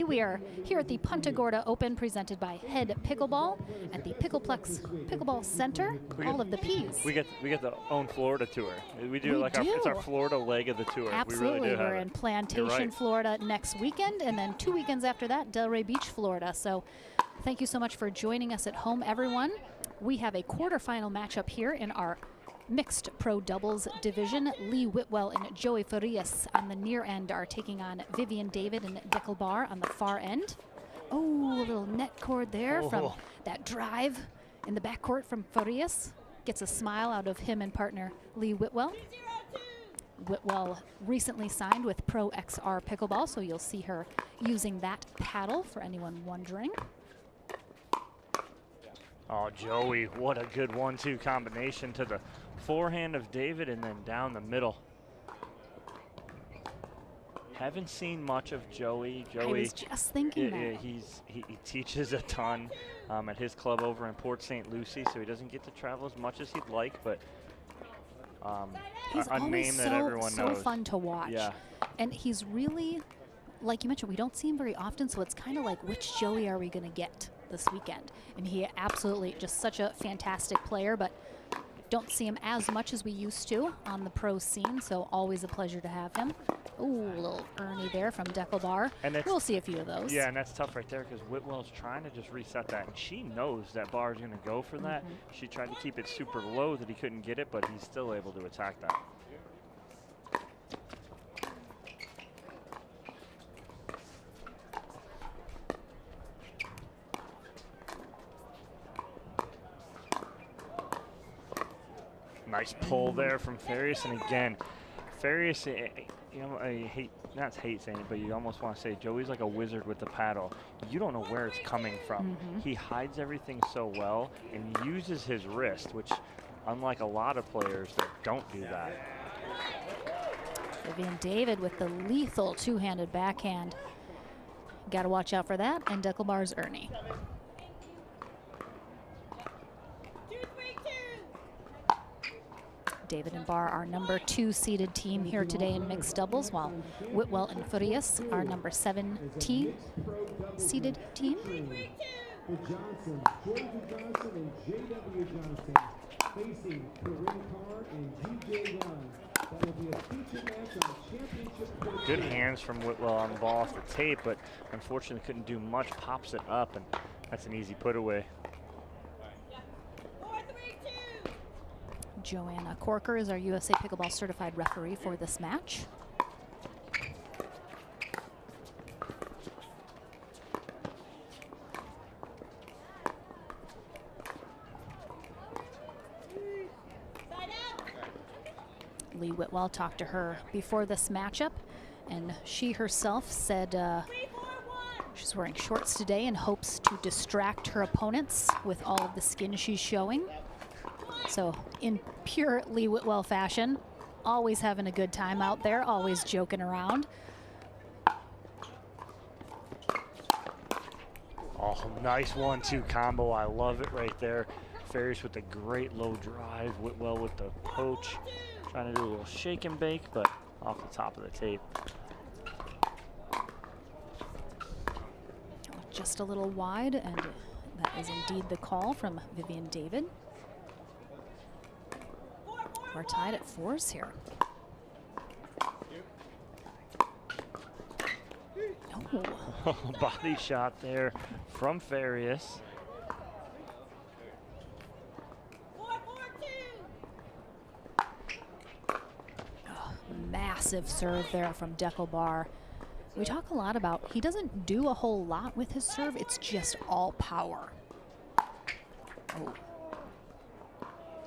We are here at the Punta Gorda Open presented by Head Pickleball at the Pickleplex Pickleball Center. All of the P's. We get the own Florida tour. We do it's our Florida leg of the tour. Absolutely. We really do We're in Plantation, Florida next weekend, and then 2 weekends after that, Delray Beach, Florida. So thank you so much for joining us at home, everyone. We have a quarterfinal matchup here in our mixed pro doubles division. Lee Whitwell and Joey Farias on the near end are taking on Vivian David and Pickleball on the far end. Oh, a little net cord there from that drive in the backcourt from Farias. Gets a smile out of him and partner Lee Whitwell. Whitwell recently signed with Pro XR Pickleball, so you'll see her using that paddle for anyone wondering. Oh, Joey, what a good 1-2 combination to the forehand of David and then down the middle. Haven't seen much of Joey. I was just thinking that. He teaches a ton at his club over in Port St. Lucie, so he doesn't get to travel as much as he'd like, but he's a name that everyone knows. So fun to watch. Yeah. And he's really, like you mentioned, we don't see him very often, so it's kind of like, which Joey are we going to get this weekend? And he absolutely just such a fantastic player, but don't see him as much as we used to on the pro scene, so always a pleasure to have him. Ooh, a little Ernie there from Deckelbar. And we'll see a few of those. Yeah, and that's tough right there because Whitwell's trying to just reset that, and she knows that Barr is going to go for that. She tried to keep it super low that he couldn't get it, but he's still able to attack that. Nice pull there from Farias, and again, Farias, you know, not hate saying it, but you almost want to say Joey's like a wizard with the paddle. You don't know where it's coming from. He hides everything so well and uses his wrist, which unlike a lot of players that don't do that. Vivian David with the lethal two-handed backhand. Got to watch out for that, and Deckelbar's Ernie. David and Barr, our number 2 seeded team here today in mixed doubles, while Whitwell and Farias, our number 17 seeded team. Johnson, Jordan Johnson and J.W. Johnson facing Corinne Carr and G.J. Ryan. That will be a feature match on the championship. Good hands from Whitwell on the ball off the tape, but unfortunately couldn't do much. Pops it up, and that's an easy put away. Joanna Corker is our USA Pickleball certified referee for this match. Lee Whitwell talked to her before this matchup, and she herself said she's wearing shorts today and hopes to distract her opponents with all of the skin she's showing. So in pure Lee Whitwell fashion, always having a good time out there, always joking around. Oh, nice 1-2 combo. I love it right there. Farias with a great low drive. Whitwell with the poach. Trying to do a little shake and bake, but off the top of the tape. Just a little wide, and that is indeed the call from Vivian David. We're tied at 4s here. Oh. Body shot there from Farias. Oh, massive serve there from Deckelbar. We talk a lot about, he doesn't do a whole lot with his serve, it's just all power. Oh.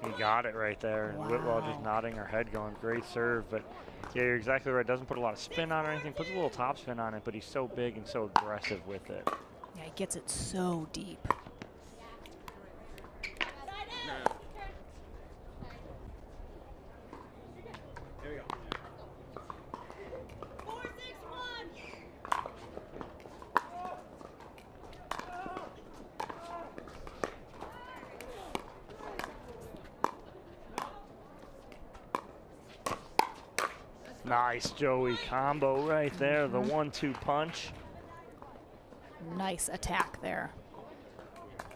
He got it right there. Wow. And Whitwell just nodding her head going, great serve. But yeah, you're exactly right. Doesn't put a lot of spin on it or anything. Puts a little top spin on it, but he's so big and so aggressive with it. Yeah, he gets it so deep. Nice Joey combo right there, the 1-2 punch. Nice attack there.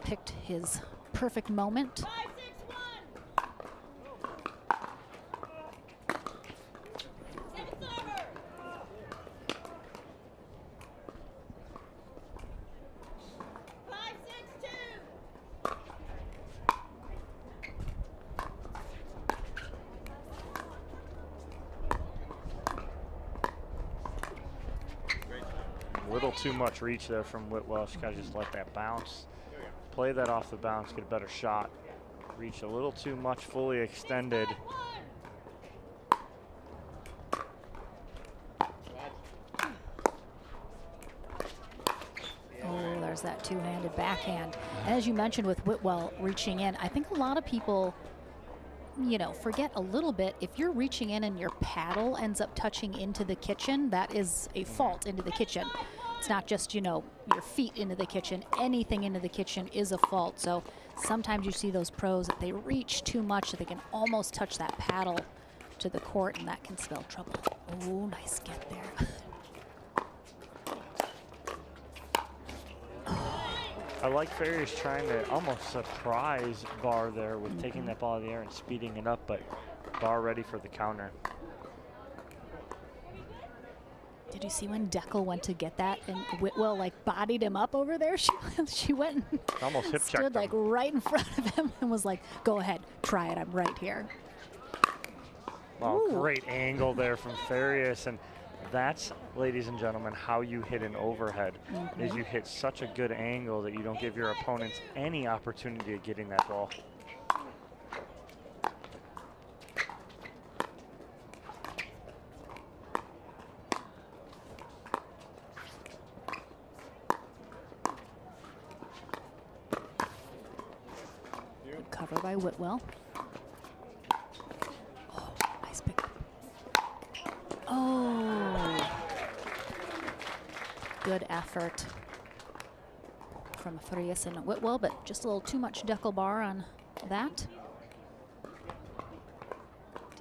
Picked his perfect moment. A little too much reach there from Whitwell. She gotta just let that bounce. Play that off the bounce, get a better shot. Reach a little too much, fully extended. Oh, there's that two-handed backhand. And as you mentioned with Whitwell reaching in, I think a lot of people, you know, forget a little bit. If you're reaching in and your paddle ends up touching into the kitchen, that is a fault into the kitchen. It's not just, you know, your feet into the kitchen. Anything into the kitchen is a fault. So sometimes you see those pros that they reach too much that they can almost touch that paddle to the court, and that can spell trouble. Oh, nice get there. I like Farias trying to almost surprise Barr there with taking that ball in the air and speeding it up, but Barr ready for the counter. Did you see when Deckel went to get that and Whitwell like bodied him up over there? She went and almost hip checked stood like right in front of him and was like, go ahead, try it, I'm right here. Oh, Ooh. great angle there from Farias, and that's, ladies and gentlemen, how you hit an overhead, is you hit such a good angle that you don't give your opponents any opportunity of getting that ball. Good cover by Whitwell. Oh, nice pick. Oh, good effort from Farias and Whitwell, but just a little too much Deckel Barr on that.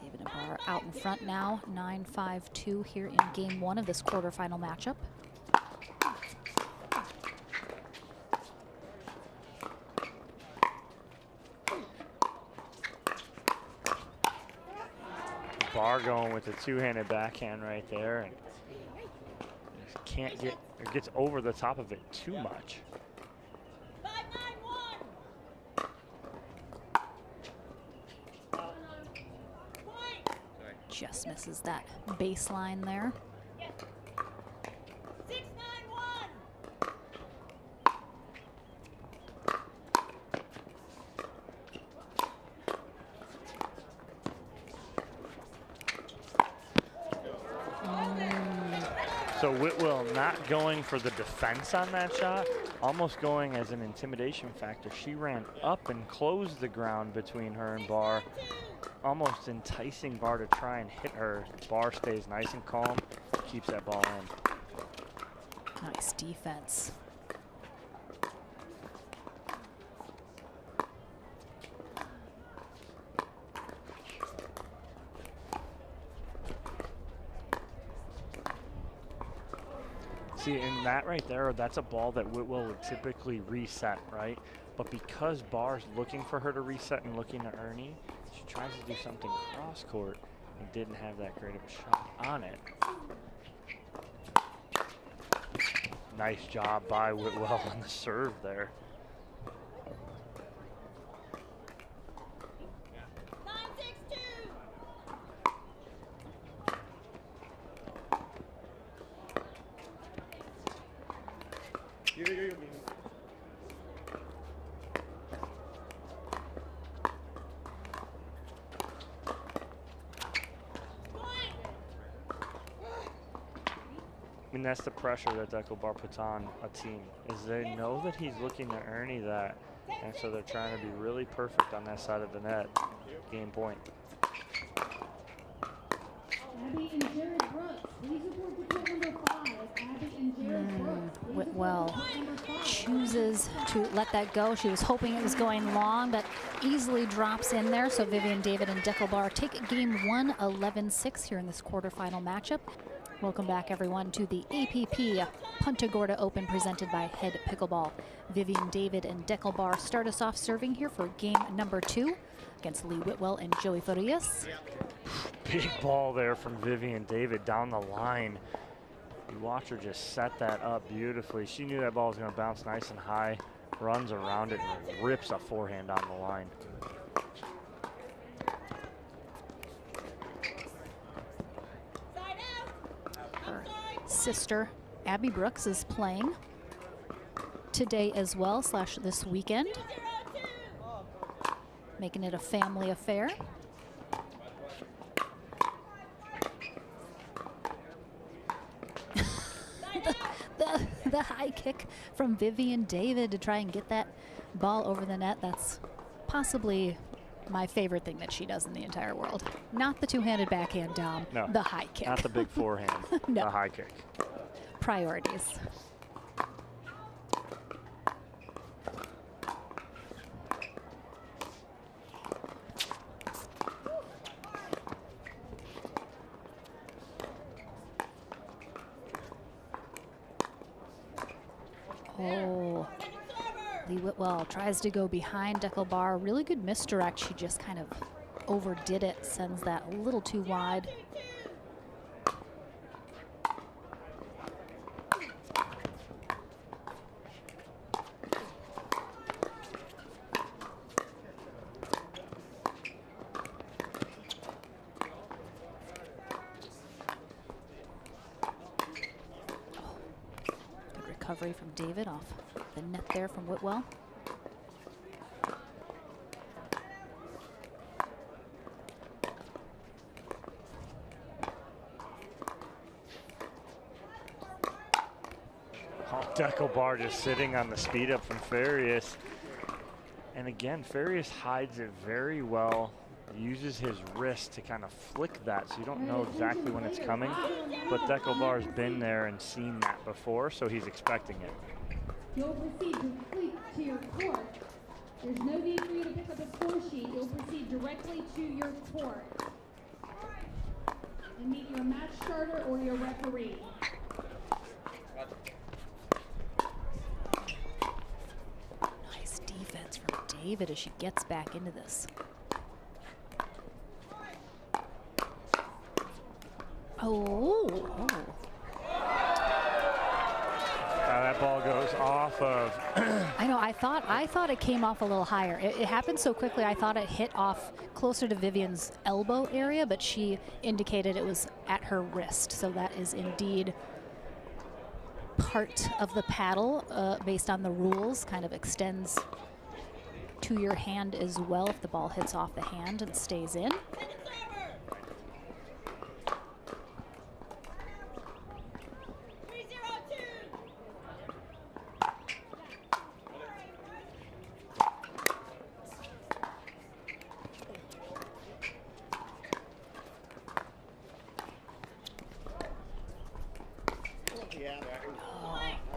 David and Barr out in front now, 9-5-2 here in game one of this quarterfinal matchup. Barr going with the two-handed backhand right there, and just can't get, or gets over the top of it too much. Just misses that baseline there. So Whitwell not going for the defense on that shot, almost going as an intimidation factor. She ran up and closed the ground between her and Barr, almost enticing Barr to try and hit her. Barr stays nice and calm, keeps that ball in. Nice defense. See, in that right there, that's a ball that Whitwell would typically reset, right? But because Barr's looking for her to reset and looking at Ernie, she tries to do something cross court and didn't have that great of a shot on it. Nice job by Whitwell on the serve there. I mean, that's the pressure that Deckel Barr puts on a team, is they know that he's looking to Ernie that, and so they're trying to be really perfect on that side of the net. Game point. Abby and Jared Brooks, please report to court number 5. Abby and Jared Brooks. Whitwell chooses to let that go. She was hoping it was going long, but easily drops in there. So Vivian David and Deckel Barr take game one, 11-6 here in this quarterfinal matchup. Well, Welcome back, everyone, to the APP Punta Gorda Open presented by Head Pickleball. Vivian David and Deckel Bar start us off serving here for game number 2 against Lee Whitwell and Joey Farias. Big ball there from Vivian David down the line. You watch her just set that up beautifully. She knew that ball was going to bounce nice and high, runs around it, and rips a forehand down the line. Her sister, Abby Brooks, is playing today as well, / this weekend, making it a family affair. The high kick from Vivian David to try and get that ball over the net. That's possibly my favorite thing that she does in the entire world. Not the two-handed backhand, Dom. No, the high kick. Not the big forehand. No. The high kick. Priorities. Oh, Lee Whitwell tries to go behind Deckel Bar. Really good misdirect. She just kind of overdid it, sends that a little too wide. Recovery from David off the net there from Whitwell. Deckel Bar just sitting on the speed up from Farias. And again, Farias hides it very well. Uses his wrist to kind of flick that so you don't know exactly when it's coming. But Deckel Bar's been there and seen that before, so he's expecting it. You'll proceed directly to your court. There's no need for you to pick up a score sheet. You'll proceed directly to your court and meet your match starter or your referee. Nice defense from David as she gets back into this. Oh. That ball goes off of. I know. I thought it came off a little higher. It happened so quickly. I thought it hit off closer to Vivian's elbow area, but she indicated it was at her wrist. So that is indeed part of the paddle, based on the rules. Kind of extends to your hand as well if the ball hits off the hand and stays in.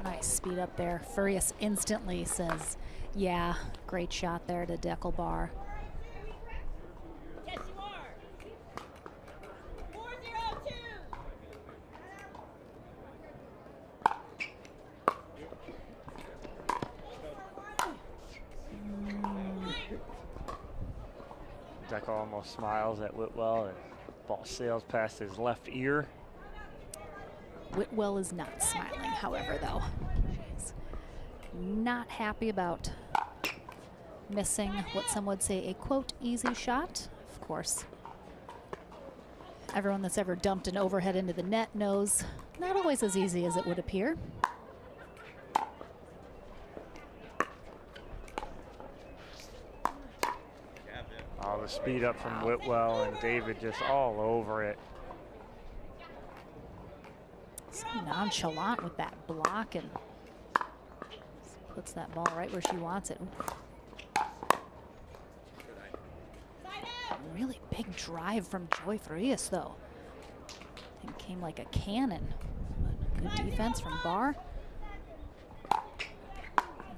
Nice speed up there. Farias instantly says, yeah, great shot there to Deckel Bar. Yes, you are. 402. Deckel almost smiles at Whitwell, and ball sails past his left ear. Whitwell is not smiling, however, though. She's not happy about missing what some would say a, quote, easy shot. Of course, everyone that's ever dumped an overhead into the net knows not always as easy as it would appear. Oh, the speed up from Whitwell, and David just all over it. So nonchalant with that block and puts that ball right where she wants it. Ooh. Really big drive from Joy Farias, though. It came like a cannon. But good defense from Bar.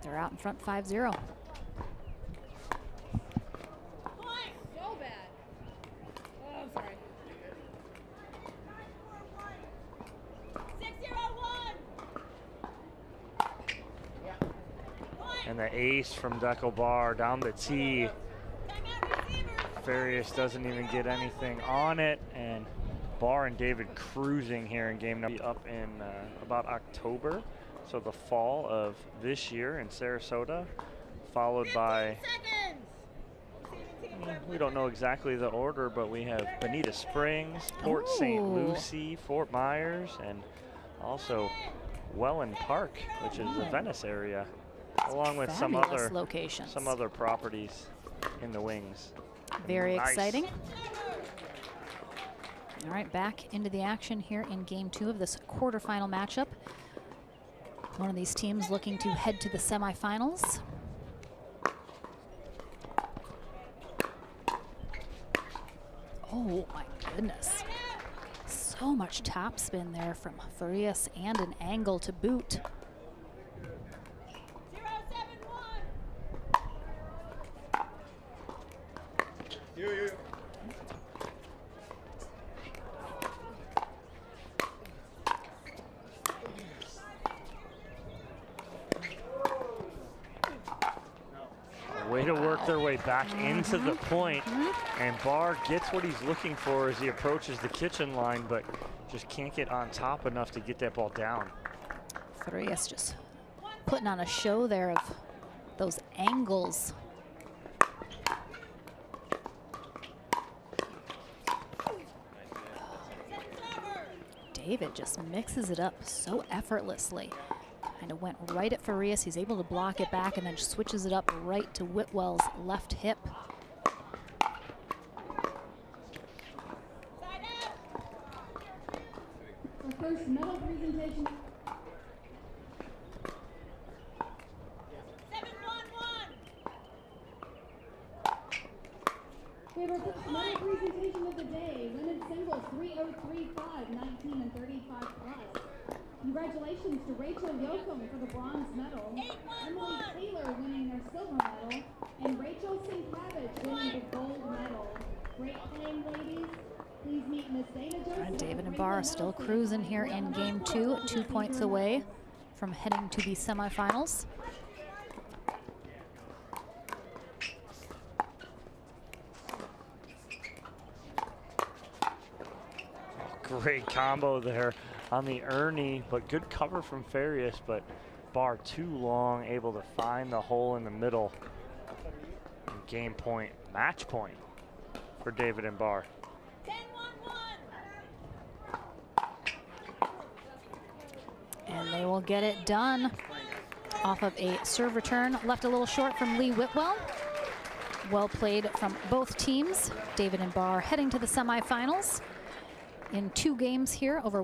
They're out in front 5-0. So bad. Oh, sorry. And the ace from Deco Bar down the tee. Farias doesn't even get anything on it, and Bar and David cruising here in game number up in about October, so the fall of this year in Sarasota, followed by, we don't know exactly the order, but we have Bonita Springs, Port St. Lucie, Fort Myers, and also Welland Park, which is the Venice area, along with some other locations, some other properties in the wings. Very exciting. All right, back into the action here in game 2 of this quarterfinal matchup. One of these teams looking to head to the semifinals. Oh my goodness. So much topspin there from Farias and an angle to boot. Way to work their way back into the point, and Bar gets what he's looking for as he approaches the kitchen line, but just can't get on top enough to get that ball down. Farias just putting on a show there of those angles. David just mixes it up so effortlessly. Kind of went right at Farias. He's able to block it back and then switches it up right to Whitwell's left hip. Our first medal presentation. 7-1-1. We have our first medal presentation of the day. Women's singles 303.5, 19 and 35 plus. Congratulations to Rachel Yoakum for the bronze medal, Emily Taylor winning their silver medal, and Rachel Sienkiewicz winning the gold medal. Great playing, ladies. Please meet Miss Dana Joseph. And David and Bar are still cruising here in game 2, 2 points away from heading to the semifinals. Great combo there on the Ernie, but good cover from Farias, but Bar too long, able to find the hole in the middle. Game point, match point for David and Bar. 10-1-1. And they will get it done off of a serve return. Left a little short from Lee Whitwell. Well played from both teams. David and Bar heading to the semifinals in 2 games here over